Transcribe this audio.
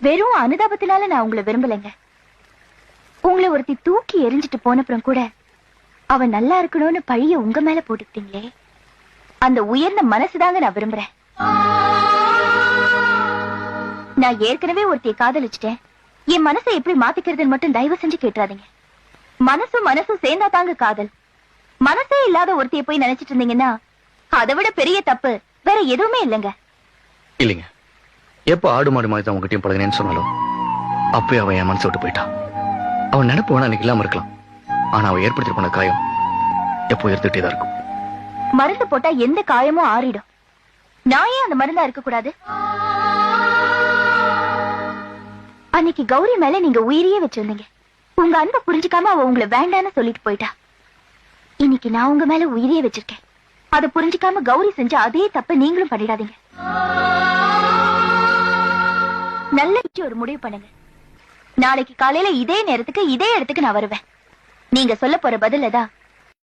வெறும் அனுதாபத்தினால நான் உங்களை விரும்பலைங்க. உங்களை ஒருத்தி தூக்கி எரிஞ்சிட்டு போனப்புறம் கூட அவ நல்லா இருக்கணும்னு பழிய உங்க மேல போட்டுக்கிட்டீங்களே, அந்த உயர்ந்த மனசுதாங்க நான் விரும்புறேன். நான் ஏற்கனவே ஒருத்தியை காதலிச்சிட்டேன், என் மனசை எப்படி மாத்திக்கிறதுன்னு மட்டும் தயவு செஞ்சு கேட்டுறாதீங்க. மனசும் சேர்ந்தா தாங்க காதல். மனசே இல்லாத ஒருத்தியை போய் நினைச்சிட்டு இருந்தீங்கன்னா அதை விட பெரிய தப்பு வேற எதுவுமே இல்லைங்க. இல்லைங்க, எப்ப ஆடு மாடு மாதிரி தான் உங்ககிட்டயும் பழகினேன்னு சொன்னாலும் அப்பயே அவன் என் மனசை விட்டு போயிட்டான். அவன் நினைப்பு வேணா அன்னைக்கு இல்லாம இருக்கலாம், ஆனா அவன் ஏற்படுத்தி போன காயம் எப்போ இருந்துட்டே தான் இருக்கும். மருந்து போட்டா எந்த காயமும் ஆறிடும். நான் ஏன் அந்த மருந்தா இருக்க கூடாது? அன்னைக்கு கௌரி மேல நீங்க உயிரியே வச்சிருந்தீங்க. உங்க அன்பை புரிஞ்சுக்காம அவ உங்களை வேண்டான்னு சொல்லிட்டு போயிட்டா. இன்னைக்கு நான் உங்க மேல உயிரியே வச்சிருக்கேன். அதை புரிஞ்சுக்காம கௌரி செஞ்ச அதே தப்ப நீங்களும் பண்ணிடாதீங்க. நல்ல ஒரு முடிவு பண்ணுங்க. நாளைக்கு காலையில இதே நேரத்துக்கு இதே இடத்துக்கு நான் வருவேன். நீங்க சொல்ல போற பதில தான்